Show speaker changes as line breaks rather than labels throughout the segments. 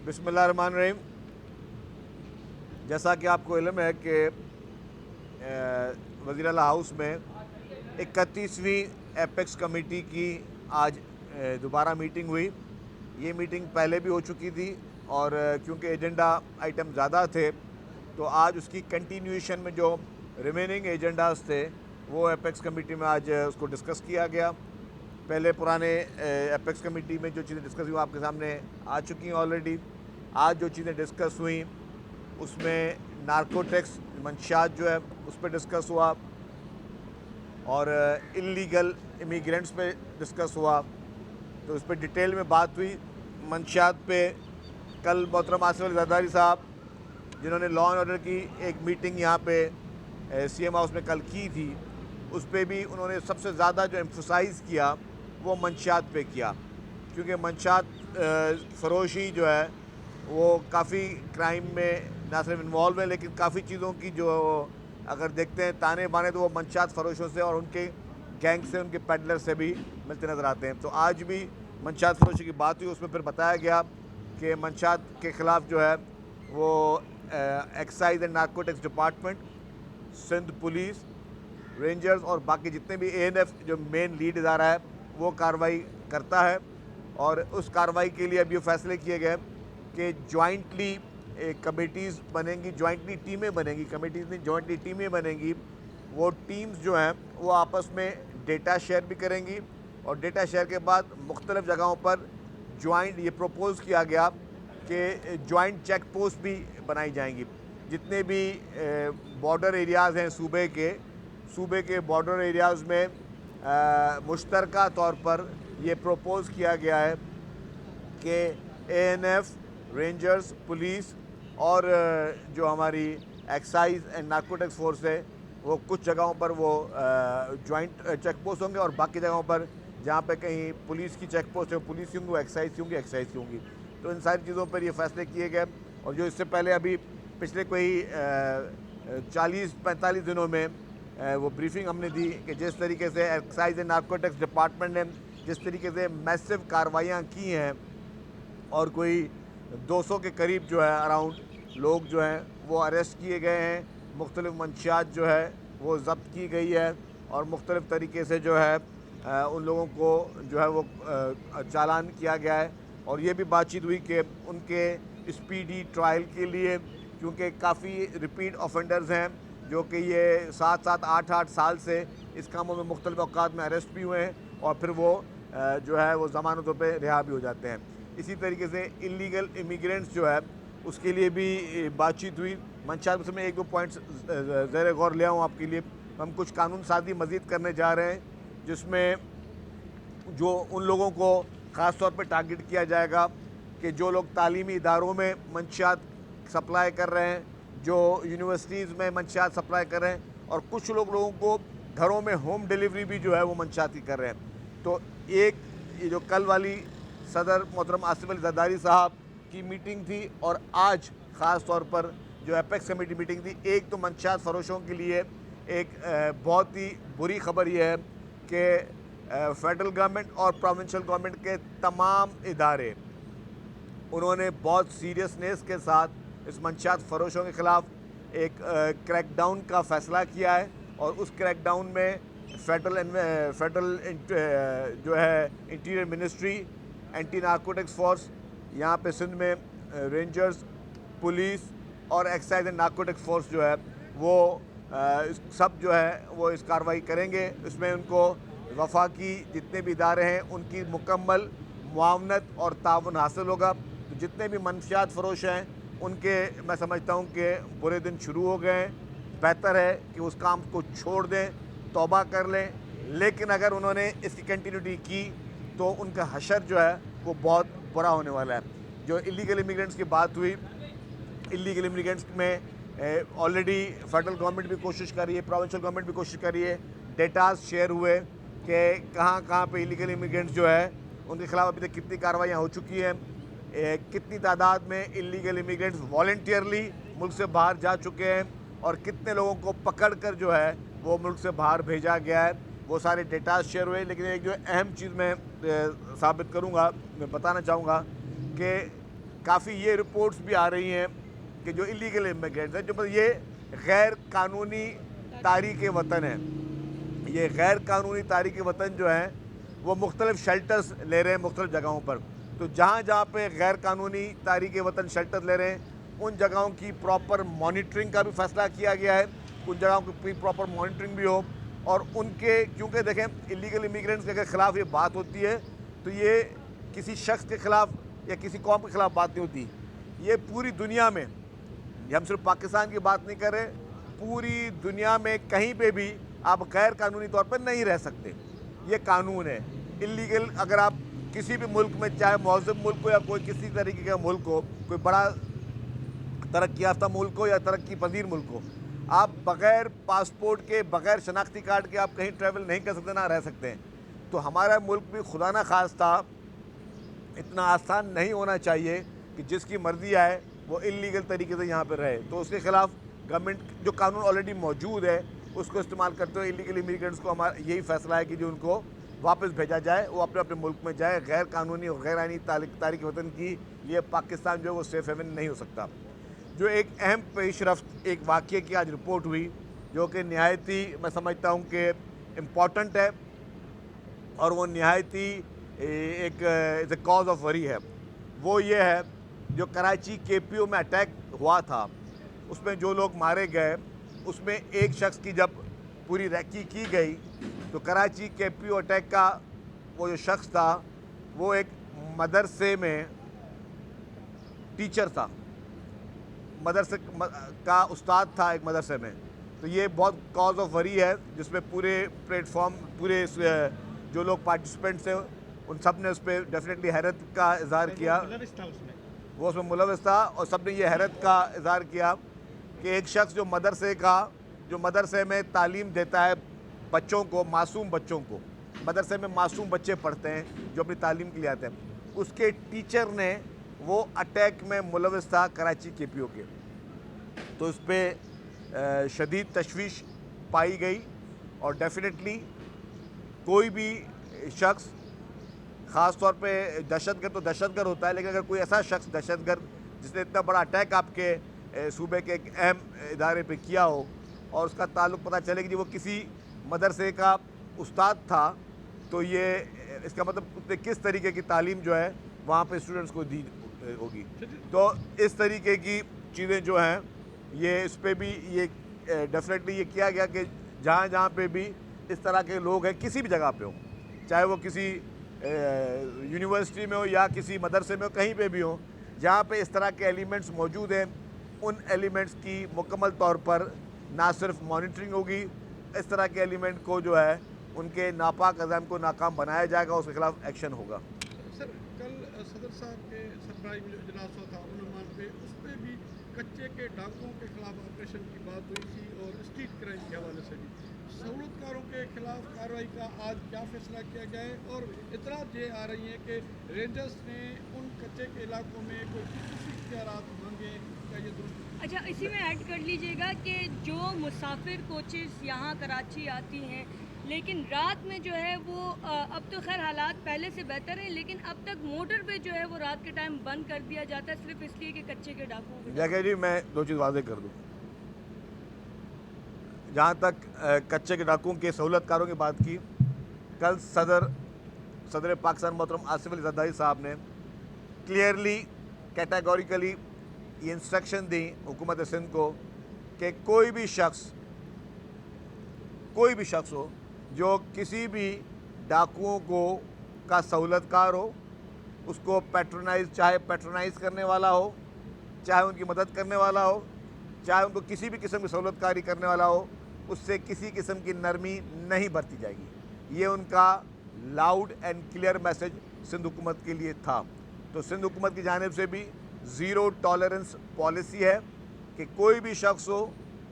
بسم اللہ الرحمن الرحیم. جیسا کہ آپ کو علم ہے کہ وزیر اعلیٰ ہاؤس میں 31ویں ایپیکس کمیٹی کی آج دوبارہ میٹنگ ہوئی. یہ میٹنگ پہلے بھی ہو چکی تھی اور کیونکہ ایجنڈا آئٹم زیادہ تھے تو آج اس کی کنٹینیویشن میں جو ریمیننگ ایجنڈاز تھے وہ ایپیکس کمیٹی میں آج اس کو ڈسکس کیا گیا. پہلے پرانے ایپیکس کمیٹی میں جو چیزیں ڈسکس ہوئی وہ آپ کے سامنے آ چکی ہیں آلریڈی. آج جو چیزیں ڈسکس ہوئیں اس میں نارکوٹکس منشیات جو ہے اس پہ ڈسکس ہوا اور انلیگل امیگرینٹس پہ ڈسکس ہوا. تو اس پہ ڈیٹیل میں بات ہوئی. منشیات پہ کل محترم آصف علی زرداری صاحب جنہوں نے لا اینڈ آرڈر کی ایک میٹنگ یہاں پہ سی ایم ہاؤس میں کل کی تھی اس پہ بھی انہوں نے سب سے زیادہ جو ایمفسائز کیا وہ منشیات پہ کیا کیونکہ منشیات فروشی جو ہے وہ کافی کرائم میں نہ صرف انوالو ہے لیکن کافی چیزوں کی جو اگر دیکھتے ہیں تانے بانے تو وہ منشیات فروشوں سے اور ان کے گینگ سے ان کے پیڈلر سے بھی ملتے نظر آتے ہیں. تو آج بھی منشیات فروشی کی بات ہوئی. اس میں پھر بتایا گیا کہ منشیات کے خلاف جو ہے وہ excise and narcotics department, Sindh police, rangers اور باقی جتنے بھی اے این ایف جو مین لیڈ ادارہ ہے وہ کارروائی کرتا ہے. اور اس کارروائی کے لیے اب یہ فیصلے کیے گئے کہ جوائنٹلی کمیٹیز بنیں گی, جوائنٹلی ٹیمیں بنیں گی, کمیٹیز نہیں جوائنٹلی ٹیمیں بنیں گی. وہ ٹیمز جو ہیں وہ آپس میں ڈیٹا شیئر بھی کریں گی اور ڈیٹا شیئر کے بعد مختلف جگہوں پر جوائنٹ یہ پروپوز کیا گیا کہ جوائنٹ چیک پوسٹ بھی بنائی جائیں گی. جتنے بھی بارڈر ایریاز ہیں صوبے کے بارڈر ایریاز میں مشترکہ طور پر یہ پروپوز کیا گیا ہے کہ اے این ایف, رینجرز, پولیس اور جو ہماری ایکسائز اینڈ نارکوٹکس فورس ہے وہ کچھ جگہوں پر وہ جوائنٹ چیک پوسٹ ہوں گے اور باقی جگہوں پر جہاں پہ کہیں پولیس کی چیک پوسٹ ہے پولیس کی ہوں گی, وہ ایکسائز کی ہوں گی, ایکسائز کی ہوں گی. تو ان ساری چیزوں پر یہ فیصلے کیے گئے. اور جو اس سے پہلے ابھی پچھلے کوئی 40-45 دنوں میں وہ بریفنگ ہم نے دی کہ جس طریقے سے ایکسائز اینڈ نارکوٹکس ڈپارٹمنٹ نے جس طریقے سے میسو کارروائیاں کی ہیں اور کوئی 200 کے قریب جو ہے اراؤنڈ لوگ جو ہیں وہ اریسٹ کیے گئے ہیں, مختلف منشیات جو ہے وہ ضبط کی گئی ہے اور مختلف طریقے سے جو ہے ان لوگوں کو جو ہے وہ چالان کیا گیا ہے. اور یہ بھی بات چیت ہوئی کہ ان کے اسپیڈی ٹرائل کے لیے کیونکہ کافی ریپیٹ آفینڈرز ہیں جو کہ یہ 7-7, 8-8 سال سے اس کاموں میں مختلف اوقات میں اریسٹ بھی ہوئے ہیں اور پھر وہ جو ہے وہ ضمانتوں پہ رہا بھی ہو جاتے ہیں. اسی طریقے سے انلیگل امیگرینٹس جو ہے اس کے لیے بھی بات چیت ہوئی. منشیات میں 1-2 پوائنٹس زیر غور لے آؤں آپ کے لیے. ہم کچھ قانون سازی مزید کرنے جا رہے ہیں جس میں جو ان لوگوں کو خاص طور پہ ٹارگٹ کیا جائے گا کہ جو لوگ تعلیمی اداروں میں منشیات سپلائی کر رہے ہیں, جو یونیورسٹیز میں منشیات سپلائی کر رہے ہیں اور کچھ لوگوں کو گھروں میں ہوم ڈیلیوری بھی جو ہے وہ منشیات کی کر رہے ہیں. تو ایک یہ جو کل والی صدر محترم آصف علی زرداری صاحب کی میٹنگ تھی اور آج خاص طور پر جو ایپیکس کمیٹی میٹنگ تھی, ایک تو منشیات فروشوں کے لیے ایک بہت ہی بری خبر یہ ہے کہ فیڈرل گورنمنٹ اور پروونشل گورنمنٹ کے تمام ادارے انہوں نے بہت سیریسنیس کے ساتھ اس منشیات فروشوں کے خلاف ایک کریک ڈاؤن کا فیصلہ کیا ہے. اور اس کریک ڈاؤن میں فیڈرل جو ہے interior ministry, anti narcotics force, یہاں پہ سندھ میں رینجرز, پولیس اور ایکسائز اینڈ نارکوٹکس فورس جو ہے وہ سب جو ہے وہ اس کارروائی کریں گے. اس میں ان کو وفاقی جتنے بھی ادارے ہیں ان کی مکمل معاونت اور تعاون حاصل ہوگا. تو جتنے بھی منشیات فروش ہیں ان کے میں سمجھتا ہوں کہ برے دن شروع ہو گئے ہیں. بہتر ہے کہ اس کام کو چھوڑ دیں, توبہ کر لیں. لیکن اگر انہوں نے اس کی کنٹینیوٹی کی تو ان کا حشر جو ہے وہ بہت برا ہونے والا ہے. جو انلیگل امیگرینٹس کی بات ہوئی, انلیگل امیگرینٹس میں آلریڈی فیڈرل گورنمنٹ بھی کوشش کر رہی ہے, پروونشل گورنمنٹ بھی کوشش کر رہی ہے. ڈیٹاز شیئر ہوئے کہ کہاں کہاں پہ انلیگل امیگرینٹس جو ہے ان کے خلاف ابھی تک کتنی کارروائیاں ہو چکی ہیں, کتنی تعداد میں انلیگل امیگرینٹس والنٹیئرلی ملک سے باہر جا چکے ہیں اور کتنے لوگوں کو پکڑ کر جو ہے وہ ملک سے باہر بھیجا گیا ہے. وہ سارے ڈیٹاز شیئر ہوئے. لیکن ایک جو اہم چیز میں ثابت کروں گا, میں بتانا چاہوں گا کہ کافی یہ رپورٹس بھی آ رہی ہیں کہ جو الیگل امیگرینٹس ہیں، جو یہ غیر قانونی تارک وطن ہیں، یہ غیر قانونی تارک وطن جو ہیں وہ مختلف شیلٹرز لے رہے ہیں مختلف جگہوں پر. تو جہاں جہاں پہ غیر قانونی تارک وطن شیلٹر لے رہے ہیں ان جگہوں کی پراپر مانیٹرنگ کا بھی فیصلہ کیا گیا ہے، ان جگہوں کی پراپر مانیٹرنگ بھی ہو. اور ان کے کیونکہ دیکھیں الیگل امیگرینٹس کے خلاف یہ بات ہوتی ہے تو یہ کسی شخص کے خلاف یا کسی قوم کے خلاف بات نہیں ہوتی، یہ پوری دنیا میں، ہم صرف پاکستان کی بات نہیں کر رہے، پوری دنیا میں کہیں پہ بھی آپ غیر قانونی طور پر نہیں رہ سکتے. یہ قانون ہے. الیگل اگر آپ کسی بھی ملک میں، چاہے مہذب ملک ہو یا کوئی کسی طریقے کا ملک ہو، کوئی بڑا ترقی یافتہ ملک ہو یا ترقی پذیر ملک ہو، آپ بغیر پاسپورٹ کے، بغیر شناختی کارڈ کے آپ کہیں ٹریول نہیں کر سکتے، نہ رہ سکتے ہیں. تو ہمارا ملک بھی خدا نہ خواستہ اتنا آسان نہیں ہونا چاہیے کہ جس کی مرضی آئے وہ الیگل طریقے سے یہاں پہ رہے. تو اس کے خلاف گورنمنٹ جو قانون آلریڈی موجود ہے اس کو استعمال کرتے ہوئے الیگل امیگرینٹس کو ہمارا یہی فیصلہ ہے کہ جو ان کو واپس بھیجا جائے، وہ اپنے اپنے ملک میں جائے. غیر قانونی اور غیر آئینی تارک وطن کی لیے پاکستان جو ہے وہ سیف ہیون نہیں ہو سکتا. جو ایک اہم پیش رفت ایک واقعے کی آج رپورٹ ہوئی جو کہ نہایت ہی میں سمجھتا ہوں کہ امپورٹنٹ ہے اور وہ نہایت ہی ایک کاز آف وری ہے، وہ یہ ہے جو کراچی کے پی او میں اٹیک ہوا تھا، اس میں جو لوگ مارے گئے اس میں ایک شخص کی جب پوری ریکی کی گئی تو کراچی کے پی او اٹیک کا وہ جو شخص تھا وہ ایک مدرسے میں ٹیچر تھا، مدرسے کا استاد تھا ایک مدرسے میں. تو یہ بہت کاز آف وری ہے جس میں پورے پلیٹ فارم، پورے جو لوگ پارٹیسپینٹس ہیں ان سب نے اس پہ ڈیفینیٹلی حیرت کا اظہار کیا. وہ اس میں ملوث تھا اور سب نے یہ حیرت کا اظہار کیا کہ ایک شخص جو مدرسے میں تعلیم دیتا ہے بچوں کو، معصوم بچوں کو، مدرسے میں معصوم بچے پڑھتے ہیں جو اپنی تعلیم کے لیے آتے ہیں، اس کے ٹیچر نے وہ اٹیک میں ملوث تھا کراچی کے پی او کے. تو اس پہ شدید تشویش پائی گئی اور ڈیفینیٹلی کوئی بھی شخص، خاص طور پہ دہشت گرد تو دہشت گرد ہوتا ہے، لیکن اگر کوئی ایسا شخص دہشت گرد جس نے اتنا بڑا اٹیک آپ کے صوبے کے ایک اہم ادارے پہ کیا ہو اور اس کا تعلق پتہ چلے کہ وہ کسی مدرسے کا استاد تھا، تو یہ اس کا مطلب اس نے کس طریقے کی تعلیم جو ہے وہاں پہ اسٹوڈنٹس کو دی ہوگی. تو اس طریقے کی چیزیں جو ہیں یہ اس پہ بھی یہ ڈیفینیٹلی یہ کیا گیا کہ جہاں جہاں پہ بھی اس طرح کے لوگ ہیں کسی بھی جگہ پہ ہوں، چاہے وہ کسی یونیورسٹی میں ہو یا کسی مدرسے میں ہو، کہیں پہ بھی ہوں، جہاں پہ اس طرح کے ایلیمنٹس موجود ہیں ان ایلیمنٹس کی مکمل طور پر نہ صرف مانیٹرنگ ہوگی، اس طرح کے ایلیمنٹ کو جو ہے ان کے ناپاک عزائم کو ناکام بنایا جائے گا، اس کے خلاف ایکشن ہوگا.
سر کل صدر صاحب کے سربراہی میں جو اجلاس ہوا تھا عنوان پہ، اس پہ بھی کچے کے ڈاکوؤں کے خلاف آپریشن کی بات ہوئی تھی اور اسٹریٹ کرائم کے حوالے سے بھی سہولت کاروں کے خلاف کارروائی کا آج کیا فیصلہ کیا گیا ہے؟ اور اطلاعات یہ آ رہی ہیں کہ رینجرز نے ان کچے کے علاقوں میں کوئی خصوصی اختیارات مانگے، کیا یہ درست؟
اچھا، اسی میں ایڈ کر لیجئے گا کہ جو مسافر کوچز یہاں کراچی آتی ہیں لیکن رات میں جو ہے وہ اب تو خیر حالات پہلے سے بہتر ہیں، لیکن اب تک موٹر پہ جو ہے وہ رات کے ٹائم بند کر دیا جاتا ہے صرف اس لیے کہ کچے کے ڈاکوؤں کو.
دیکھیں جی، میں دو چیز واضح کر دوں. جہاں تک کچے کے ڈاکوؤں کے سہولت کاروں کی بات کی، کل صدر پاکستان محترم آصف علی زرداری صاحب نے کلیئرلی کیٹاگوریکلی یہ انسٹرکشن دی حکومت سندھ کو کہ کوئی بھی شخص ہو جو کسی بھی ڈاکوؤں کو کا سہولت کار ہو، اس کو چاہے پیٹرونائز کرنے والا ہو، چاہے ان کی مدد کرنے والا ہو، چاہے ان کو کسی بھی قسم کی سہولت کاری کرنے والا ہو، اس سے کسی قسم کی نرمی نہیں برتی جائے گی. یہ ان کا loud and clear message Sindh حکومت کے لیے تھا. تو سندھ حکومت کی جانب سے بھی زیرو ٹالرنس پالیسی ہے کہ کوئی بھی شخص ہو،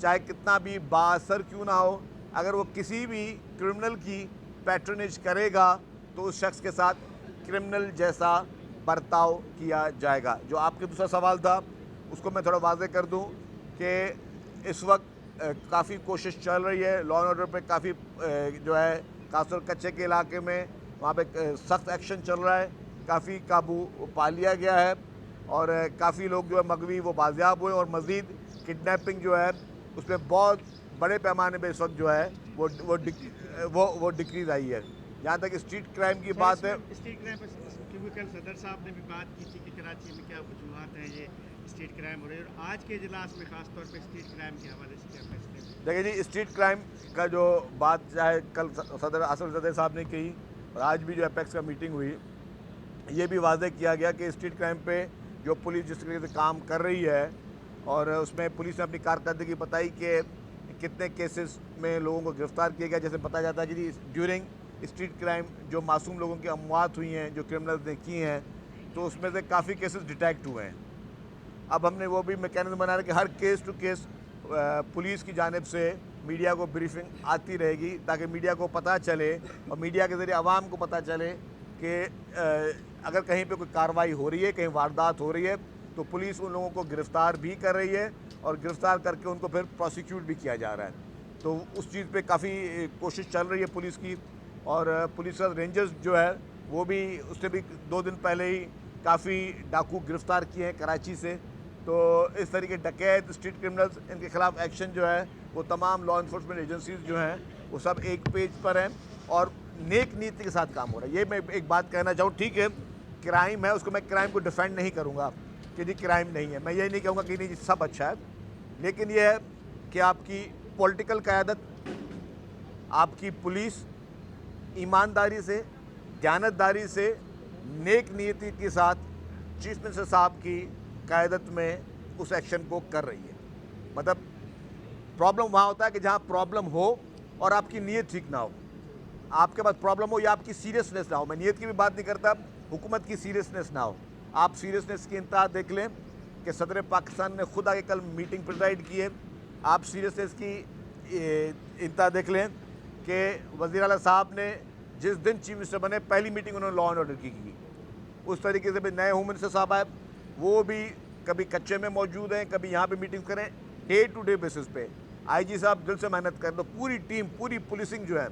چاہے کتنا بھی بااثر کیوں نہ ہو، اگر وہ کسی بھی کرمنل کی پیٹرنیج کرے گا تو اس شخص کے ساتھ کرمنل جیسا برتاؤ کیا جائے گا. جو آپ کے دوسرا سوال تھا اس کو میں تھوڑا واضح کر دوں کہ اس وقت کافی کوشش چل رہی ہے لا اینڈ آرڈر پہ، کافی جو ہے خاص طور کچے کے علاقے میں وہاں پہ سخت ایکشن چل رہا ہے، کافی قابو پا لیا گیا ہے. اور کافی لوگ جو ہے مغوی وہ بازیاب ہوئے اور مزید کڈنیپنگ جو ہے اس میں بہت بڑے پیمانے پہ اس وقت جو ہے وہ ڈکریز آئی ہے. جہاں تک اسٹریٹ کرائم کی بات ہے,
اسٹریٹ کرائم پر کیونکہ کل صدر صاحب نے بھی بات کی تھی کہ کراچی میں کیا وجوہات ہیں یہ اسٹریٹ کرائم ہو رہی ہے, اور آج کے اجلاس میں خاص طور پہ اسٹریٹ کرائم کے حوالے سے کیا فیصلے ہوئے؟
دیکھیں جی, اسٹریٹ کرائم کا جو بات چاہے کل صدر صاحب نے کی اور آج بھی جو اپیکس کا میٹنگ ہوئی, یہ بھی واضح کیا گیا کہ اسٹریٹ کرائم پہ جو پولیس جس طریقے سے کام کر رہی ہے, اور اس میں پولیس نے اپنی کارکردگی بتائی کہ کتنے کیسز میں لوگوں کو گرفتار کیا گیا. جیسے بتایا جاتا ہے کہ جی ڈیورنگ اسٹریٹ کرائم جو معصوم لوگوں کی اموات ہوئی ہیں جو کرمنلز نے کی ہیں, تو اس میں سے کافی کیسز ڈیٹیکٹ ہوئے ہیں. اب ہم نے وہ بھی میکینزم بنا رہا ہے کہ ہر کیس ٹو کیس پولیس کی جانب سے میڈیا کو بریفنگ آتی رہے گی, تاکہ میڈیا کو پتہ چلے اور میڈیا کے ذریعے عوام کو پتہ چلے کہ اگر کہیں پہ کوئی کارروائی ہو رہی ہے, کہیں واردات ہو رہی ہے, تو پولیس ان لوگوں کو گرفتار بھی کر رہی ہے اور گرفتار کر کے ان کو پھر پروسیکیوٹ بھی کیا جا رہا ہے. تو اس چیز پہ کافی کوشش چل رہی ہے پولیس کی. اور پولیس رینجرز جو ہے وہ بھی اس سے بھی 2 دن پہلے ہی کافی ڈاکو گرفتار کیے ہیں کراچی سے. تو اس طریقے ڈکیت, اسٹریٹ کرمنلز, ان کے خلاف ایکشن جو ہے وہ تمام لا انفورسمنٹ ایجنسیز جو ہیں وہ سب ایک پیج پر ہیں اور نیک نیتی کے ساتھ کام ہو رہا ہے. یہ میں ایک بات کہنا چاہوں, ٹھیک ہے کرائم ہے, اس کو میں کرائم کو ڈیفینڈ نہیں کروں گا کہ جی کرائم نہیں ہے, میں یہ نہیں کہوں گا کہ نہیں جی سب اچھا ہے, لیکن یہ ہے کہ آپ کی پولیٹیکل قیادت, آپ کی پولیس ایمانداری سے, دیانتداری سے, نیک نیتی کے ساتھ چیف منسٹر صاحب کی قیادت میں اس ایکشن کو کر رہی ہے. مطلب پرابلم وہاں ہوتا ہے کہ جہاں پرابلم ہو اور آپ کی نیت ٹھیک نہ ہو. آپ کے پاس پرابلم ہو یا آپ کی سیریسنیس نہ ہو, میں نیت کی بھی بات نہیں کرتا, حکومت کی سیریسنیس نہ ہو. آپ سیریسنیس کی انتہا دیکھ لیں کہ صدر پاکستان نے خود آگے کل میٹنگ پریزائڈ کی ہے. آپ سیریسنیس کی انتہا دیکھ لیں کہ وزیر اعلیٰ صاحب نے جس دن چیف منسٹر بنے پہلی میٹنگ انہوں نے لا اینڈ آرڈر کی. اس طریقے سے بھی نئے ہوم منسٹر صاحب آئے, وہ بھی کبھی کچے میں موجود ہیں, کبھی یہاں پہ میٹنگ کریں, ڈے ٹو ڈے بیسس پہ. آئی جی صاحب دل سے محنت کریں. تو پوری ٹیم, پوری پولیسنگ جو ہے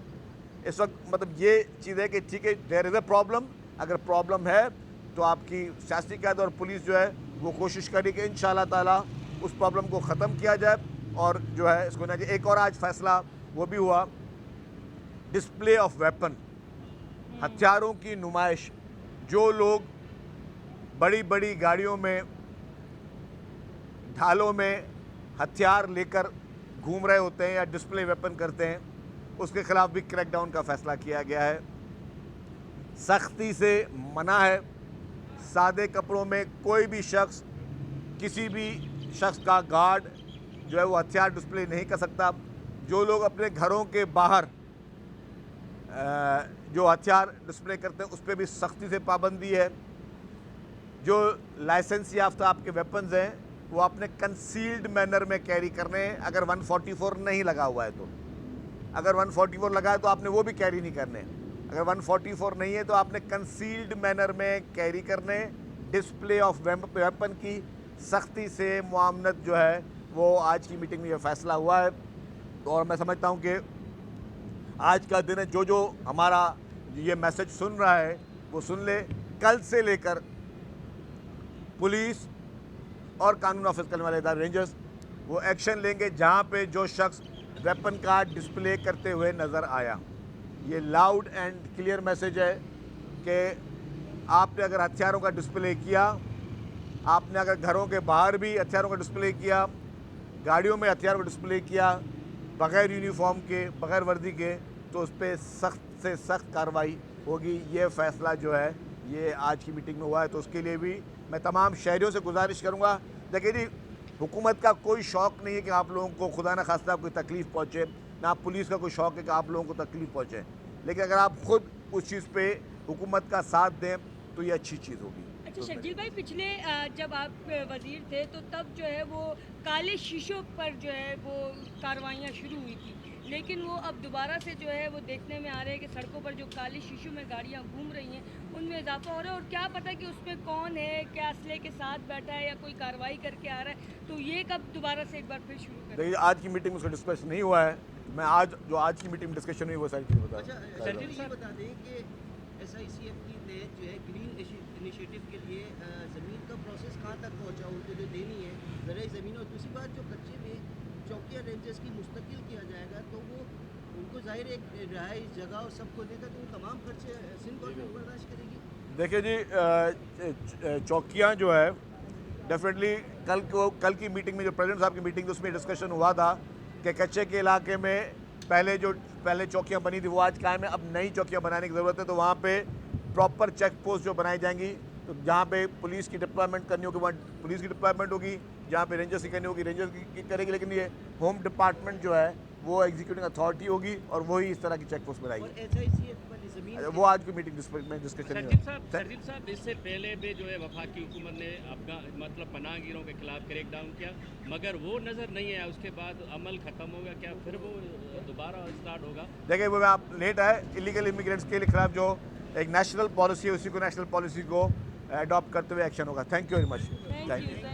اس وقت, مطلب یہ چیز ہے کہ ٹھیک ہے دیر از اے پرابلم, اگر پرابلم ہے تو آپ کی سیاسی قیادت اور پولیس جو ہے وہ کوشش کرے کہ انشاءاللہ تعالیٰ اس پرابلم کو ختم کیا جائے. اور جو ہے اس کو نہ, ایک اور آج فیصلہ وہ بھی ہوا, ڈسپلے آف ویپن, ہتھیاروں کی نمائش. جو لوگ بڑی بڑی گاڑیوں میں, ڈھالوں میں ہتھیار لے کر گھوم رہے ہوتے ہیں یا ڈسپلے ویپن کرتے ہیں, اس کے خلاف بھی کریک ڈاؤن کا فیصلہ کیا گیا ہے. سختی سے منع ہے, سادے کپڑوں میں کوئی بھی شخص, کسی بھی شخص کا گارڈ جو ہے وہ ہتھیار ڈسپلے نہیں کر سکتا. جو لوگ اپنے گھروں کے باہر جو ہتھیار ڈسپلے کرتے ہیں اس پہ بھی سختی سے پابندی ہے. جو لائسنس یافتہ آپ کے ویپنز ہیں وہ آپ نے کنسیلڈ مینر میں کیری کرنے ہیں, اگر 144 نہیں لگا ہوا ہے تو. اگر 144 لگا ہے تو آپ نے وہ بھی کیری نہیں کرنے. اگر 144 نہیں ہے تو آپ نے کنسیلڈ مینر میں کیری کرنے. ڈسپلے آف ویپن کی سختی سے معاملت جو ہے وہ آج کی میٹنگ میں یہ فیصلہ ہوا ہے. اور میں سمجھتا ہوں کہ آج کا دن ہے, جو ہمارا یہ میسج سن رہا ہے وہ سن لے. کل سے لے کر پولیس اور قانون نافذ کرنے والے ادارے رینجرز وہ ایکشن لیں گے جہاں پہ جو شخص ویپن کا ڈسپلے کرتے ہوئے نظر آیا. یہ لاؤڈ اینڈ کلیئر میسج ہے کہ آپ نے اگر ہتھیاروں کا ڈسپلے کیا, آپ نے اگر گھروں کے باہر بھی ہتھیاروں کا ڈسپلے کیا, گاڑیوں میں ہتھیاروں کا ڈسپلے کیا بغیر یونیفارم کے, بغیر وردی کے, تو اس پہ سخت سے سخت کارروائی ہوگی. یہ فیصلہ جو ہے یہ آج کی میٹنگ میں ہوا ہے. تو اس کے لیے بھی میں تمام شہریوں سے گزارش کروں گا. دیکھیے جی, حکومت کا کوئی شوق نہیں ہے کہ آپ لوگوں کو خدا نہ خواستہ کوئی تکلیف پہنچے, نہ پولیس کا کوئی شوق ہے کہ آپ لوگوں کو تکلیف پہنچے. لیکن اگر آپ خود اس چیز پہ حکومت کا ساتھ دیں تو یہ اچھی چیز ہوگی.
اچھا شرجیل بھائی, پچھلے جب آپ وزیر تھے تو تب جو ہے وہ کالے شیشوں پر جو ہے وہ کارروائیاں شروع ہوئی تھی, لیکن وہ اب دوبارہ سے جو ہے وہ دیکھنے میں آ رہے ہیں کہ سڑکوں پر جو کالے شیشوں میں گاڑیاں گھوم رہی ہیں ان میں اضافہ ہو رہا ہے. اور کیا پتہ کہ اس میں کون ہے, کیا اسلحے کے ساتھ بیٹھا ہے یا کوئی کارروائی کر کے آ رہا ہے, تو یہ کب دوبارہ سے ایک بار پھر شروع کریں؟
دیکھیے آج کی میٹنگ میں اس کا ڈسکشن نہیں ہوا ہے. میں آج کی میٹنگ میں ڈسکشن ہوئی وہ ساری چیزیں بتا
اچھا سرجیل یہ بتا دیں کہ SICF کی تحت جو ہے گرین
انیشیٹو کے لیے زمین کا پروسیس کہاں تک پہنچا، ان کے لیے دینی ہے زرعی زمین، اور دوسری بات جو کچے میں چوکیاں رینجرز کی مستقل کیا جائے گا تو وہ ان کو ظاہر ایک رہائش جگہ اور سب کو دے گا، تو وہ تمام خرچے سندھ گورنمنٹ برداشت کرے گی.
دیکھیے جی چوکیاں جو ہے ڈیفینیٹلی کل کی میٹنگ میں جو پریزیڈنٹ صاحب کی میٹنگ تھی اس میں ڈسکشن ہوا تھا کہ کچے کے علاقے میں پہلے چوکیاں بنی تھی وہ آج قائم ہے، اب نئی چوکیاں بنانے کی ضرورت ہے، تو وہاں پہ پراپر چیک پوسٹ جو بنائی جائیں گی، تو جہاں پہ پولیس کی ڈپلائمنٹ کرنی ہوگی وہاں پولیس کی ڈپلائمنٹ ہوگی، جہاں پہ رینجرس کی کرنی ہوگی رینجرس کی کرے گی، لیکن یہ ہوم ڈپارٹمنٹ جو ہے وہ ایگزیکیوٹنگ اتھارٹی ہوگی اور وہی اس طرح کی چیک پوسٹ بنائے
اور
گی.
ایچ آئی سی ایف والی زمین
وہ آج کی میٹنگ میں ڈسکشن
سرجیت صاحب اس سے پہلے بھی جو ہے وفاقی حکومت نے مطلب پناہ گیروں کے خلاف کریک ڈاؤن کیا، مگر وہ نظر نہیں آیا، اس کے بعد عمل ختم ہوگا، کیا پھر وہ دوبارہ اسٹارٹ ہوگا؟
دیکھیں وہ آپ لیٹ آئے الیگل امیگرینٹس کے خلاف جو ایک نیشنل پالیسی ہے اسی کو نیشنل پالیسی کو اڈاپٹ کرتے ہوئے ایکشن ہوگا. Thank you very much.
Thank you.